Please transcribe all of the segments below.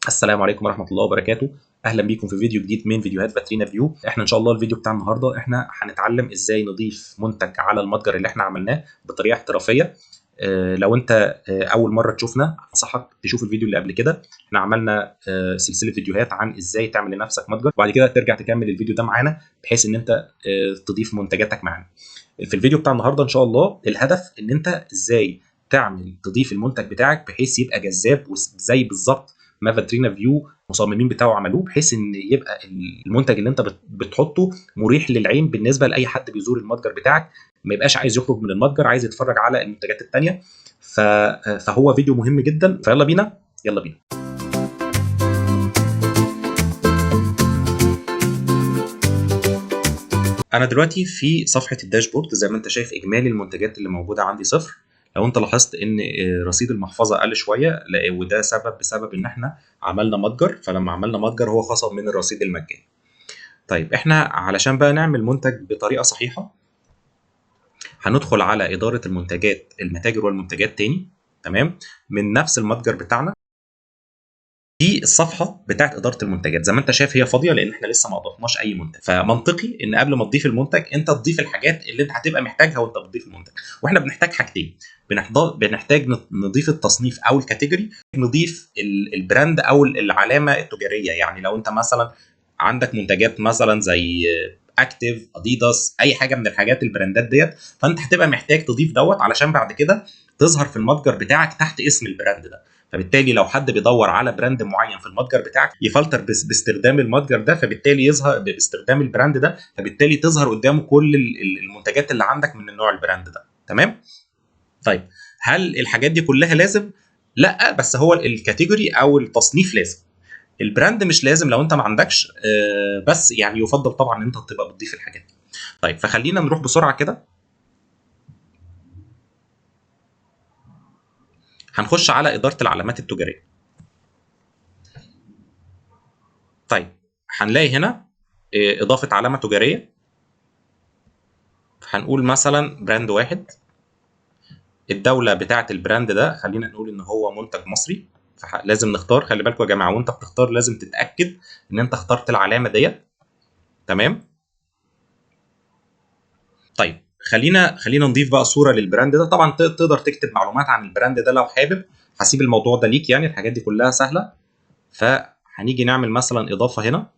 السلام عليكم ورحمة الله وبركاته. أهلا بيكم في فيديو جديد من فيديوهات فاترينا فيو. احنا إن شاء الله الفيديو بتاع النهاردة احنا هنتعلم إزاي نضيف منتج على المتجر اللي احنا عملناه بطريقة احترافية. لو أنت أول مرة تشوفنا أنصحك تشوف الفيديو اللي قبل كده. احنا عملنا سلسلة فيديوهات عن إزاي تعمل لنفسك متجر، وبعد كده ترجع تكمل الفيديو ده معانا بحيث إن أنت تضيف منتجاتك معانا. في الفيديو بتاع النهاردة إن شاء الله الهدف إن أنت إزاي تضيف المنتج بتاعك بحيث يبقى جذاب وزي بالظبط ما فاترينا فيو المصممين بتاعه عملوه، بحيث ان يبقى المنتج اللي انت بتحطه مريح للعين بالنسبه لاي حد بيزور المتجر بتاعك، ما يبقاش عايز يخرج من المتجر، عايز يتفرج على المنتجات الثانيه. فهو فيديو مهم جدا، فيلا بينا يلا بينا. انا دلوقتي في صفحه الداشبورد، زي ما انت شايف اجمالي المنتجات اللي موجوده عندي صفر. لو انت لاحظت ان رصيد المحفظه قل شويه، وده بسبب ان احنا عملنا متجر، فلما عملنا متجر هو خصم من الرصيد المجاني. طيب احنا علشان بقى نعمل منتج بطريقه صحيحه هندخل على اداره المتاجر والمنتجات تاني، تمام، من نفس المتجر بتاعنا. دي الصفحه بتاعت اداره المنتجات، زي ما انت شايف هي فاضيه لان احنا لسه ما اضفناش اي منتج. فمنطقي ان قبل ما تضيف المنتج انت تضيف الحاجات اللي انت هتبقى محتاجها وانت بتضيف المنتج. واحنا بنحتاج حاجتين، بنحتاج نضيف التصنيف او الكاتيجوري، نضيف البراند او العلامه التجاريه. يعني لو انت مثلا عندك منتجات مثلا زي اكتيف، اديداس، اي حاجه من الحاجات البراندات ديت، فانت هتبقى محتاج تضيف دوت علشان بعد كده تظهر في المتجر بتاعك تحت اسم البراند ده. فبالتالي لو حد بيدور على براند معين في المتجر بتاعك يفلتر باستخدام المتجر ده، فبالتالي يظهر باستخدام البراند ده، فبالتالي تظهر قدامه كل المنتجات اللي عندك من النوع البراند ده. تمام. طيب هل الحاجات دي كلها لازم؟ لا، بس هو الكاتيجوري او التصنيف لازم. البراند مش لازم لو انت ما عندكش، بس يعني يفضل طبعا ان انت تبقى بتضيف الحاجات دي. طيب فخلينا نروح بسرعه كده. هنخش على اداره العلامات التجاريه. طيب هنلاقي هنا اضافه علامه تجاريه. هنقول مثلا براند واحد. الدوله بتاعه البراند ده خلينا نقول ان هو منتج مصري. لازم نختار، خلي بالكم يا جماعه وانت بتختار لازم تتاكد ان انت اخترت العلامه ديت. تمام. طيب خلينا نضيف بقى صوره للبراند ده. طبعا تقدر تكتب معلومات عن البراند ده لو حابب، هسيب الموضوع ده ليك، يعني الحاجات دي كلها سهله. فهنيجي نعمل مثلا اضافه هنا.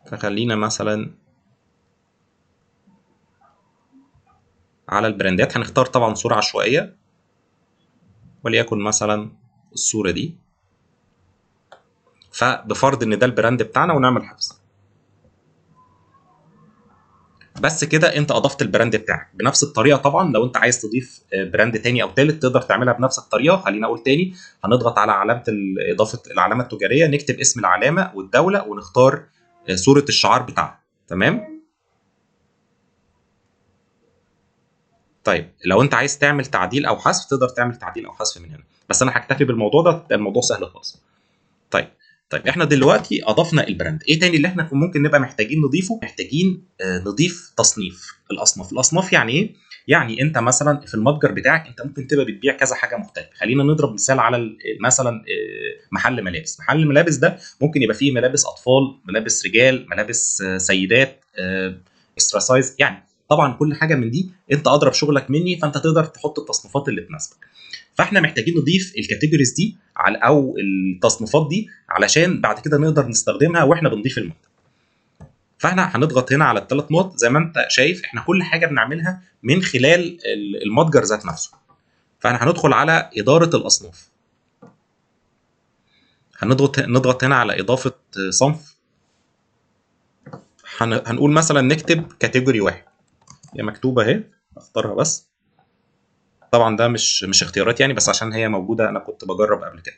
فخلينا مثلا على البراندات هنختار طبعا صوره عشوائيه، وليكن مثلا الصوره دي. فبفرض ان ده البراند بتاعنا ونعمل حفظ. بس كده انت اضفت البراند بتاعك بنفس الطريقه. طبعا لو انت عايز تضيف براند تاني او تالت تقدر تعملها بنفس الطريقه. خلينا اقول تاني، هنضغط على علامه اضافه العلامه التجاريه، نكتب اسم العلامه والدوله ونختار صوره الشعار بتاعها. تمام. طيب لو انت عايز تعمل تعديل او حذف تقدر تعمل تعديل او حذف من هنا، بس انا هكتفي بالموضوع ده، الموضوع سهل خالص. طيب. طيب احنا دلوقتي اضفنا البراند. ايه تاني اللي احنا ممكن نبقى محتاجين نضيفه؟ محتاجين نضيف تصنيف. الاصناف يعني ايه؟ يعني انت مثلا في المتجر بتاعك انت ممكن تبقى بتبيع كذا حاجه مختلفه. خلينا نضرب مثال على مثلا محل ملابس. محل الملابس ده ممكن يبقى فيه ملابس اطفال، ملابس رجال، ملابس سيدات، اكسترا سايز. يعني طبعا كل حاجه من دي انت اضرب شغلك مني، فانت تقدر تحط التصنيفات اللي تناسبك. فاحنا محتاجين نضيف الكاتيجوريز دي على او التصنيفات دي علشان بعد كده نقدر نستخدمها واحنا بنضيف المنتج. فاحنا هنضغط هنا على الثلاث نقط. زي ما انت شايف احنا كل حاجه بنعملها من خلال المتجر ذات نفسه. فاحنا هندخل على اداره الاصناف. نضغط هنا على اضافه صنف. هنقول مثلا نكتب كاتيجوري واحد. هي مكتوبه اهي، اختارها بس. طبعا ده مش اختيارات يعني، بس عشان هي موجوده انا كنت بجرب قبل كده.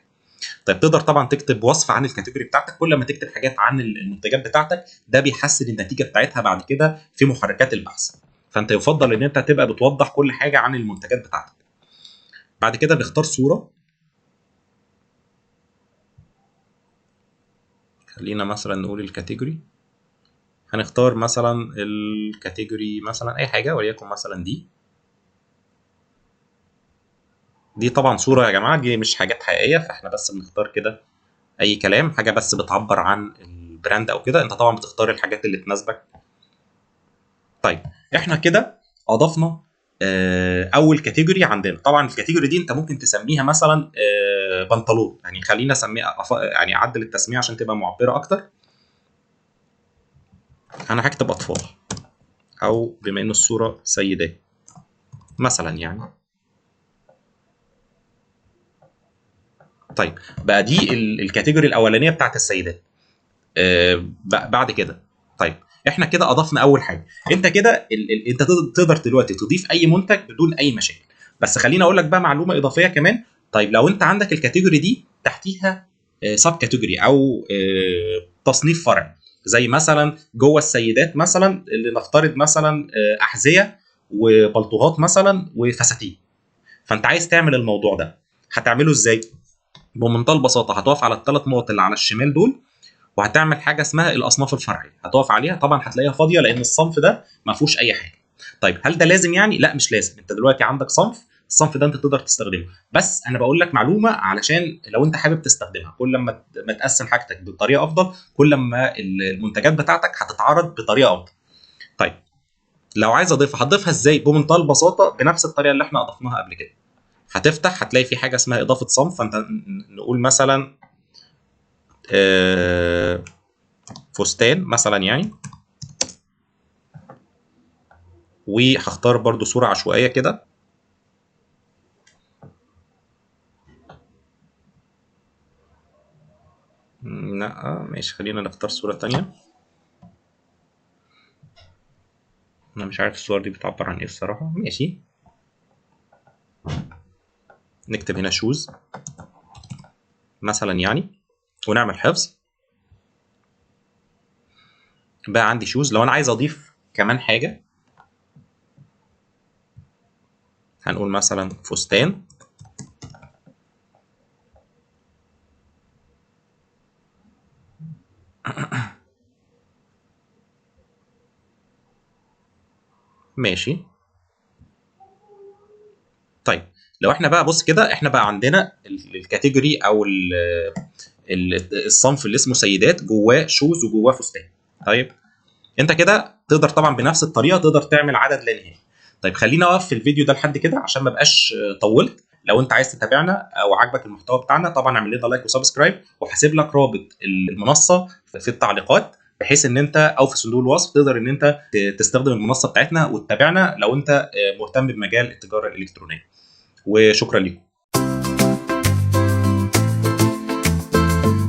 طيب تقدر طبعا تكتب وصف عن الكاتيجوري بتاعتك. كل ما تكتب حاجات عن المنتجات بتاعتك ده بيحسن النتيجه بتاعتها بعد كده في محركات البحث. فانت يفضل ان انت تبقى بتوضح كل حاجه عن المنتجات بتاعتك. بعد كده نختار صوره. خلينا مثلا نقول الكاتيجوري. هنختار مثلا الكاتيجوري مثلا اي حاجه وليكن مثلا دي. دي طبعا صوره يا جماعه، دي مش حاجات حقيقيه، فاحنا بس بنختار كده اي كلام، حاجه بس بتعبر عن البراند او كده. انت طبعا بتختار الحاجات اللي تناسبك. طيب احنا كده اضفنا اول كاتيجوري عندنا. طبعا الكاتيجوري دي انت ممكن تسميها مثلا بنطلون، يعني خلينا اسميها يعني اعدل التسميه عشان تبقى معبره اكتر. انا هكتب اطفال، او بما ان الصوره سيدات مثلا يعني. طيب بقى دي الكاتيجوري الاولانيه بتاعت السيدات. بعد كده، طيب احنا كده اضفنا اول حاجه. انت كده انت تقدر دلوقتي تضيف اي منتج بدون اي مشاكل. بس خليني اقول لك بقى معلومه اضافيه كمان. طيب لو انت عندك الكاتيجوري دي تحتيها سب كاتيجوري او تصنيف فرعي، زي مثلا جوه السيدات مثلا اللي نفترض مثلا احذيه وبلطوهات مثلا وفساتين، فانت عايز تعمل الموضوع ده، هتعمله ازاي؟ بمنتهى البساطه هتقف على الثلاث نقط اللي على الشمال دول، وهتعمل حاجه اسمها الاصناف الفرعيه، هتقف عليها طبعا هتلاقيها فاضيه لان الصنف ده ما فيهوش اي حاجه. طيب هل ده لازم يعني؟ لا مش لازم. انت دلوقتي عندك صنف، الصنف ده انت تقدر تستخدمه، بس انا بقول لك معلومه علشان لو انت حابب تستخدمها، كل ما تقسم حاجتك بطريقه افضل، كل ما المنتجات بتاعتك هتتعرض بطريقه افضل. طيب لو عايز اضيفها هتضيفها ازاي؟ بمنتهى البساطه بنفس الطريقه اللي احنا اضفناها قبل كده. هتفتح هتلاقي في حاجه اسمها اضافه صنف، فانت نقول مثلا آه، فستان مثلا يعني، وهختار برضو صورة عشوائية كده. لا ماشي، خلينا نختار صورة تانية. انا مش عارف الصور دي بتعبر عن ايه الصراحة. ماشي، نكتب هنا شوز مثلا يعني، ونعمل حفظ. بقى عندي شوز. لو انا عايز اضيف كمان حاجة هنقول مثلا فستان. ماشي. طيب لو احنا بقى بص كده، احنا بقى عندنا الكاتيجوري او الصنف اللي اسمه سيدات جواه شوز وجواه فستان. طيب انت كده تقدر طبعا بنفس الطريقه تقدر تعمل عدد لا نهائي. طيب خلينا اقف في الفيديو ده لحد كده عشان ما بقاش طولت. لو انت عايز تتابعنا او عاجبك المحتوى بتاعنا، طبعا اعمل لنا لايك وسبسكرايب، وهسيب لك رابط المنصه في التعليقات، بحيث ان انت او في صندوق الوصف تقدر ان انت تستخدم المنصه بتاعتنا وتتابعنا لو انت مهتم بمجال التجاره الالكترونيه. وشكرا لكم.